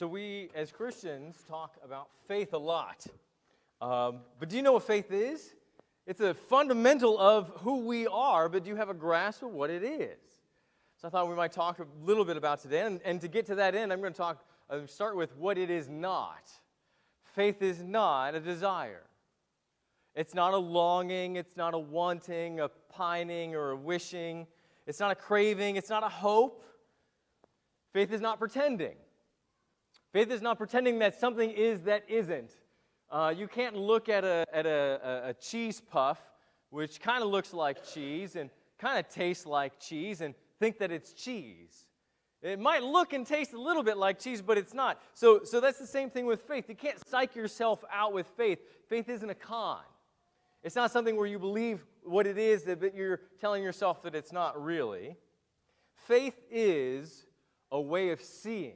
So we, as Christians, talk about faith a lot. But do you know what faith is? It's a fundamental of who we are, but do you have a grasp of what it is? So I thought we might talk a little bit about today. And to get to that end, I'm going to start with what it is not. Faith is not a desire. It's not a longing. It's not a wanting, a pining, or a wishing. It's not a craving. It's not a hope. Faith is not pretending. Faith is not pretending that something is that isn't. You can't look at a cheese puff, which kind of looks like cheese and kind of tastes like cheese, and think that it's cheese. It might look and taste a little bit like cheese, but it's not. So that's the same thing with faith. You can't psych yourself out with faith. Faith isn't a con. It's not something where you believe what it is, but you're telling yourself that it's not really. Faith is a way of seeing.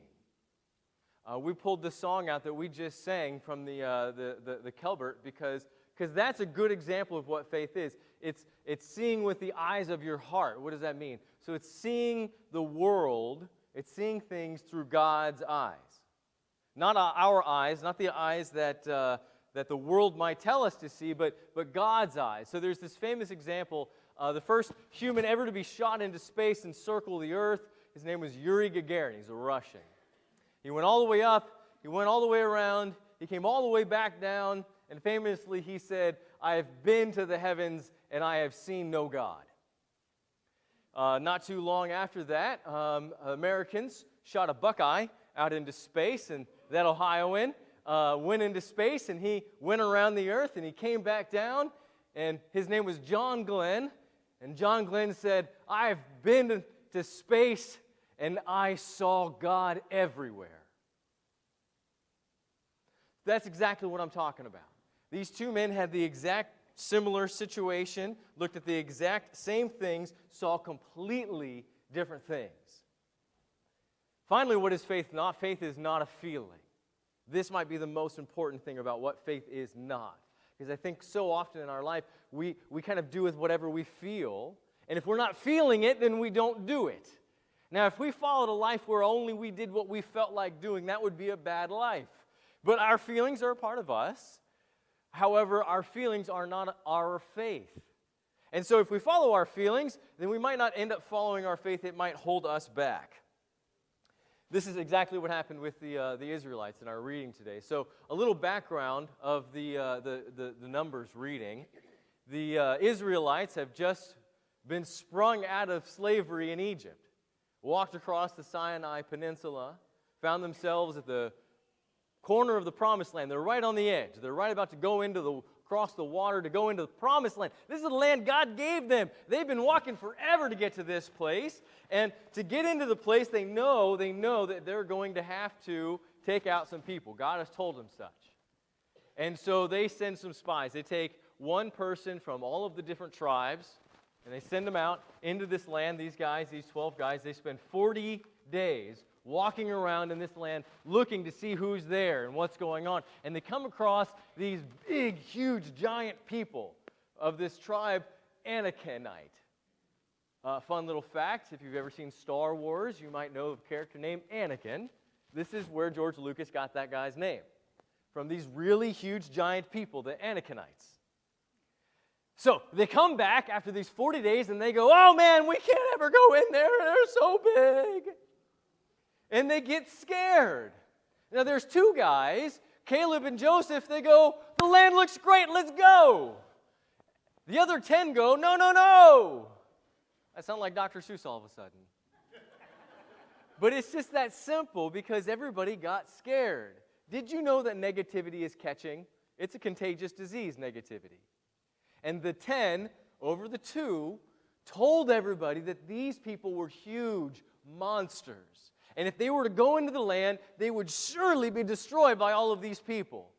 We pulled the song out that we just sang from the Kelbert because that's a good example of what faith is. It's seeing with the eyes of your heart. What does that mean? So it's seeing the world, it's seeing things through God's eyes. Not our eyes, not the eyes that the world might tell us to see, but God's eyes. So there's this famous example, the first human ever to be shot into space and circle the earth. His name was Yuri Gagarin. He's a Russian. He went all the way up, he went all the way around, he came all the way back down, and famously he said, "I have been to the heavens and I have seen no God." Not too long after that, Americans shot a Buckeye out into space, and that Ohioan went into space, and he went around the earth, and he came back down, and his name was John Glenn, and John Glenn said, "I've been to space and I saw God everywhere." That's exactly what I'm talking about. These two men had the exact similar situation, looked at the exact same things, saw completely different things. Finally, what is faith not? Faith is not a feeling. This might be the most important thing about what faith is not. Because I think so often in our life, we kind of do with whatever we feel, and if we're not feeling it, then we don't do it. Now, if we followed a life where only we did what we felt like doing, that would be a bad life. But our feelings are a part of us. However, our feelings are not our faith. And so if we follow our feelings, then we might not end up following our faith. It might hold us back. This is exactly what happened with the Israelites in our reading today. So a little background of the Numbers reading. The Israelites have just been sprung out of slavery in Egypt. Walked across the Sinai Peninsula, found themselves at the corner of the Promised Land. They're right on the edge. They're right about to go cross the water to go into the Promised Land. This is the land God gave them. They've been walking forever to get to this place. And to get into the place, they know that they're going to have to take out some people. God has told them such. And so they send some spies. They take one person from all of the different tribes, and they send them out into this land. These 12 guys, they spend 40 days walking around in this land looking to see who's there and what's going on. And they come across these big, huge, giant people of this tribe, Anakinite. Fun little fact, if you've ever seen Star Wars, you might know of a character named Anakin. This is where George Lucas got that guy's name. From these really huge, giant people, the Anakinites. So they come back after these 40 days and they go, "Oh man, we can't ever go in there. They're so big." And they get scared. Now there's two guys, Caleb and Joseph, they go, "The land looks great, let's go." The other 10 go, "No, no, no." I sound like Dr. Seuss all of a sudden. But it's just that simple because everybody got scared. Did you know that negativity is catching? It's a contagious disease, negativity. And the 10 over the 2 told everybody that these people were huge monsters. And if they were to go into the land, they would surely be destroyed by all of these people.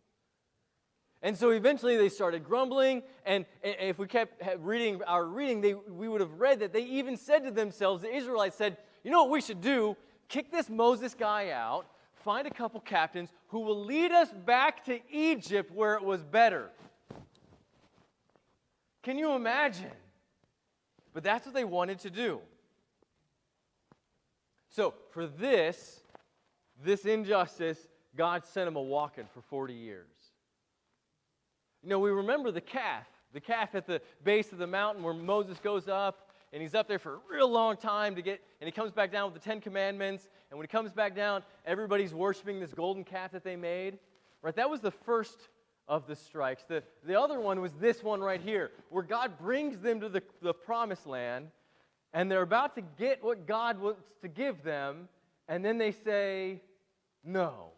And so eventually they started grumbling, and if we kept reading our reading, we would have read that they even said to themselves, the Israelites said, "You know what we should do? Kick this Moses guy out, find a couple captains who will lead us back to Egypt where it was better." Can you imagine? But that's what they wanted to do. So for this, this injustice, God sent them a walking for 40 years. You know, we remember the calf at the base of the mountain where Moses goes up, and he's up there for a real long time and he comes back down with the 10 Commandments, and when he comes back down, everybody's worshiping this golden calf that they made. Right? That was the first of the strikes. The other one was this one right here, where God brings them to the promised land, and they're about to get what God wants to give them, and then they say, no.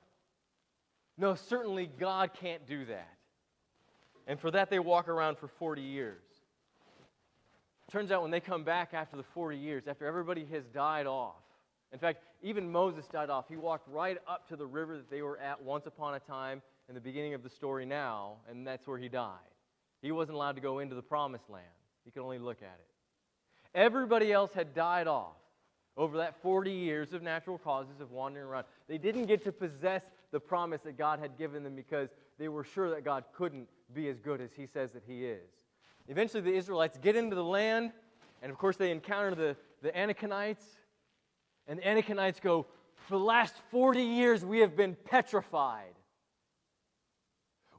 No, certainly God can't do that. And for that, they walk around for 40 years. Turns out when they come back after the 40 years, after everybody has died off, in fact, even Moses died off. He walked right up to the river that they were at once upon a time in the beginning of the story now, and that's where he died. He wasn't allowed to go into the promised land. He could only look at it. Everybody else had died off over that 40 years of natural causes of wandering around. They didn't get to possess the promise that God had given them because they were sure that God couldn't be as good as He says that He is. Eventually the Israelites get into the land, and of course they encounter the Anakites, and the Anakites go, for the last 40 years we have been petrified.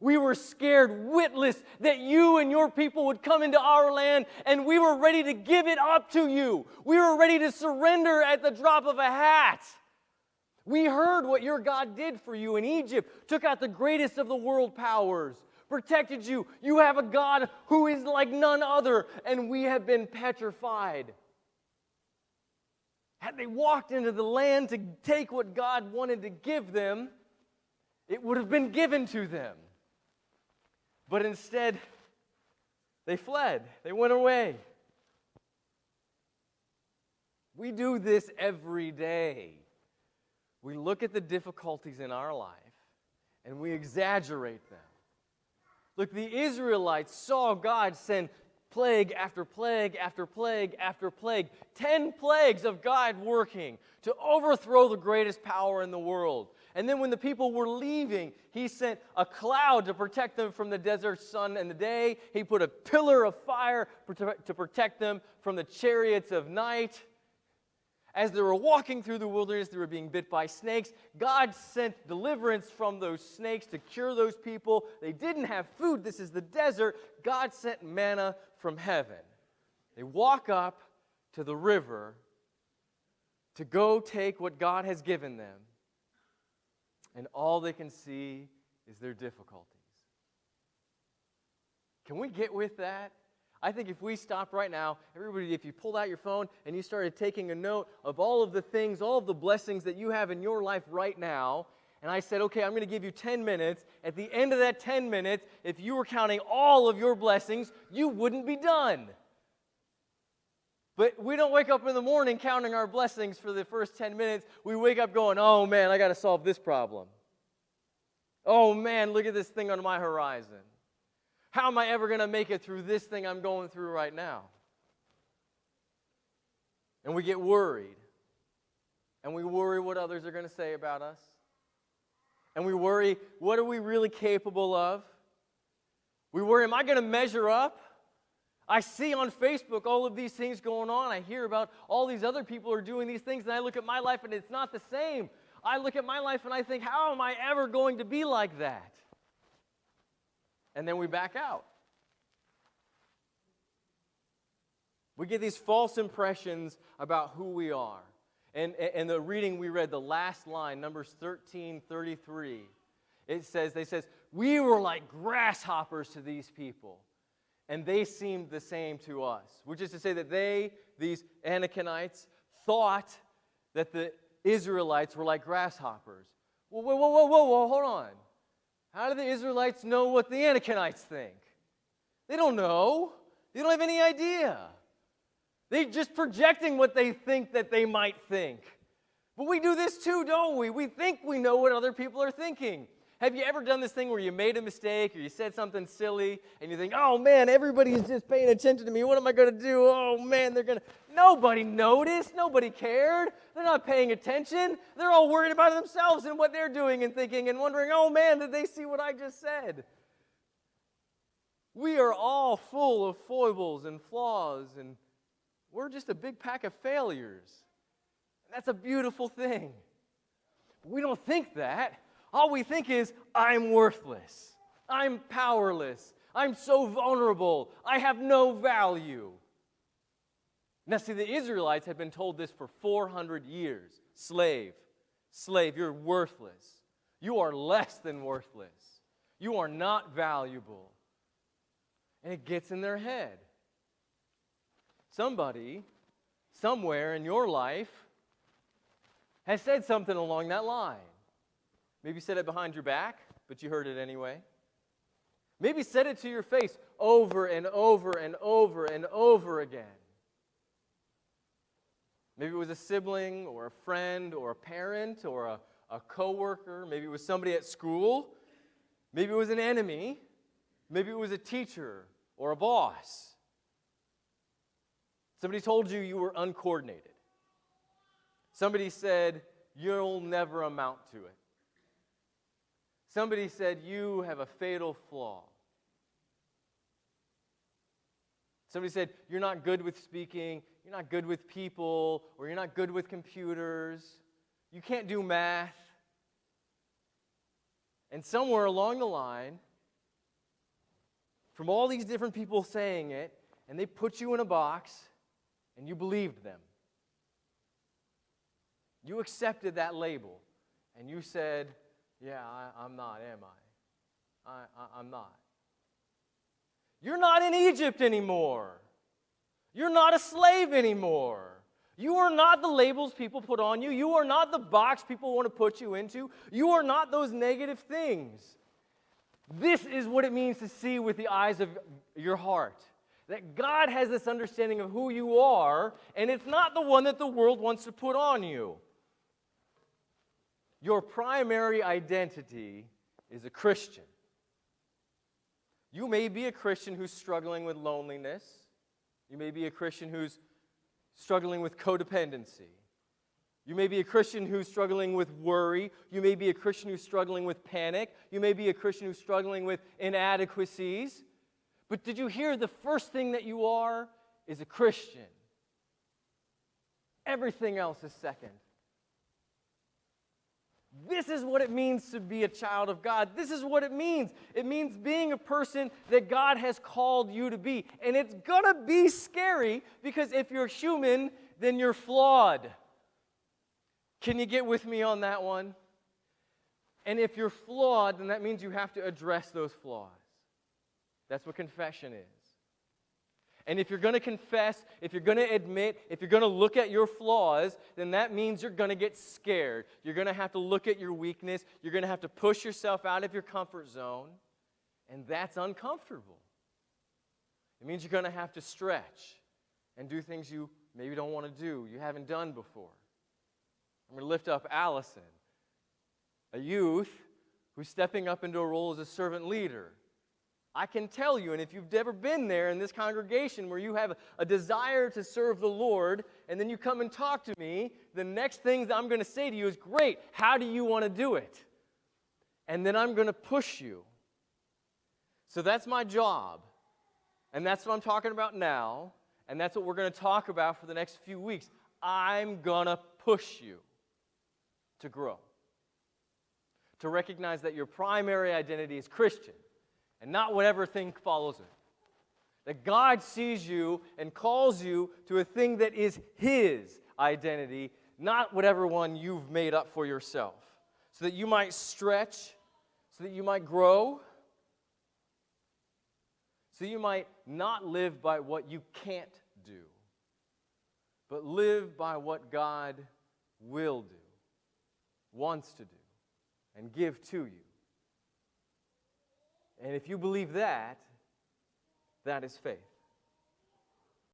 We were scared witless that you and your people would come into our land, and we were ready to give it up to you. We were ready to surrender at the drop of a hat. We heard what your God did for you in Egypt, took out the greatest of the world powers, protected you. You have a God who is like none other, and we have been petrified. Had they walked into the land to take what God wanted to give them, it would have been given to them. But instead, they fled. They went away. We do this every day. We look at the difficulties in our life, and we exaggerate them. Look, the Israelites saw God send plague after plague after plague after plague. 10 plagues of God working to overthrow the greatest power in the world. And then when the people were leaving, He sent a cloud to protect them from the desert sun and the day. He put a pillar of fire to protect them from the chariots of night. As they were walking through the wilderness, they were being bit by snakes. God sent deliverance from those snakes to cure those people. They didn't have food. This is the desert. God sent manna from heaven. They walk up to the river to go take what God has given them, and all they can see is their difficulties. Can we get with that? I think if we stopped right now, everybody, if you pulled out your phone and you started taking a note of all of the things, all of the blessings that you have in your life right now, and I said, okay, I'm going to give you 10 minutes. At the end of that 10 minutes, if you were counting all of your blessings, you wouldn't be done. But we don't wake up in the morning counting our blessings for the first 10 minutes. We wake up going, oh man, I got to solve this problem. Oh man, look at this thing on my horizon. How am I ever going to make it through this thing I'm going through right now? And we get worried. And we worry what others are going to say about us. And we worry, what are we really capable of? We worry, am I going to measure up? I see on Facebook all of these things going on. I hear about all these other people are doing these things, and I look at my life and it's not the same. I look at my life and I think, how am I ever going to be like that? And then we back out. We get these false impressions about who we are. And the reading we read, the last line, Numbers 13:33, it says, we were like grasshoppers to these people, and they seemed the same to us. Which is to say that these Anakites, thought that the Israelites were like grasshoppers. Whoa, hold on. How do the Israelites know what the Anakites think? They don't know. They don't have any idea. They're just projecting what they think that they might think. But we do this too, don't we? We think we know what other people are thinking. Have you ever done this thing where you made a mistake or you said something silly and you think, oh man, everybody is just paying attention to me. What am I going to do? Oh man, nobody noticed. Nobody cared. They're not paying attention. They're all worried about themselves and what they're doing and thinking and wondering, oh man, did they see what I just said? We are all full of foibles and flaws, and we're just a big pack of failures. And that's a beautiful thing. But we don't think that. All we think is, I'm worthless. I'm powerless. I'm so vulnerable. I have no value. Now, see, the Israelites had been told this for 400 years. Slave, you're worthless. You are less than worthless. You are not valuable. And it gets in their head. Somebody, somewhere in your life, has said something along that line. Maybe said it behind your back, but you heard it anyway. Maybe said it to your face over and over and over and over again. Maybe it was a sibling or a friend or a parent or a coworker. Maybe it was somebody at school. Maybe it was an enemy. Maybe it was a teacher or a boss. Somebody told you were uncoordinated. Somebody said, you'll never amount to it. Somebody said, you have a fatal flaw. Somebody said, you're not good with speaking, you're not good with people, or you're not good with computers, you can't do math. And somewhere along the line, from all these different people saying it, and they put you in a box, and you believed them. You accepted that label, and you said, yeah, I'm not, am I? I'm not. You're not in Egypt anymore. You're not a slave anymore. You are not the labels people put on you. You are not the box people want to put you into. You are not those negative things. This is what it means to see with the eyes of your heart. That God has this understanding of who you are, and it's not the one that the world wants to put on you. Your primary identity is a Christian. You may be a Christian who's struggling with loneliness. You may be a Christian who's struggling with codependency. You may be a Christian who's struggling with worry. You may be a Christian who's struggling with panic. You may be a Christian who's struggling with inadequacies. But did you hear the first thing that you are is a Christian? Everything else is second. This is what it means to be a child of God. This is what it means. It means being a person that God has called you to be. And it's going to be scary because if you're human, then you're flawed. Can you get with me on that one? And if you're flawed, then that means you have to address those flaws. That's what confession is. And if you're going to confess, if you're going to admit, if you're going to look at your flaws, then that means you're going to get scared. You're going to have to look at your weakness. You're going to have to push yourself out of your comfort zone. And that's uncomfortable. It means you're going to have to stretch and do things you maybe don't want to do, you haven't done before. I'm going to lift up Allison, a youth who's stepping up into a role as a servant leader. I can tell you, and if you've ever been there in this congregation where you have a desire to serve the Lord, and then you come and talk to me, the next thing that I'm going to say to you is, great, how do you want to do it? And then I'm going to push you. So that's my job, and that's what I'm talking about now, and that's what we're going to talk about for the next few weeks. I'm going to push you to grow, to recognize that your primary identity is Christian, and not whatever thing follows it. That God sees you and calls you to a thing that is His identity, not whatever one you've made up for yourself. So that you might stretch, so that you might grow, so you might not live by what you can't do, but live by what God will do, wants to do, and give to you. And if you believe that, that is faith.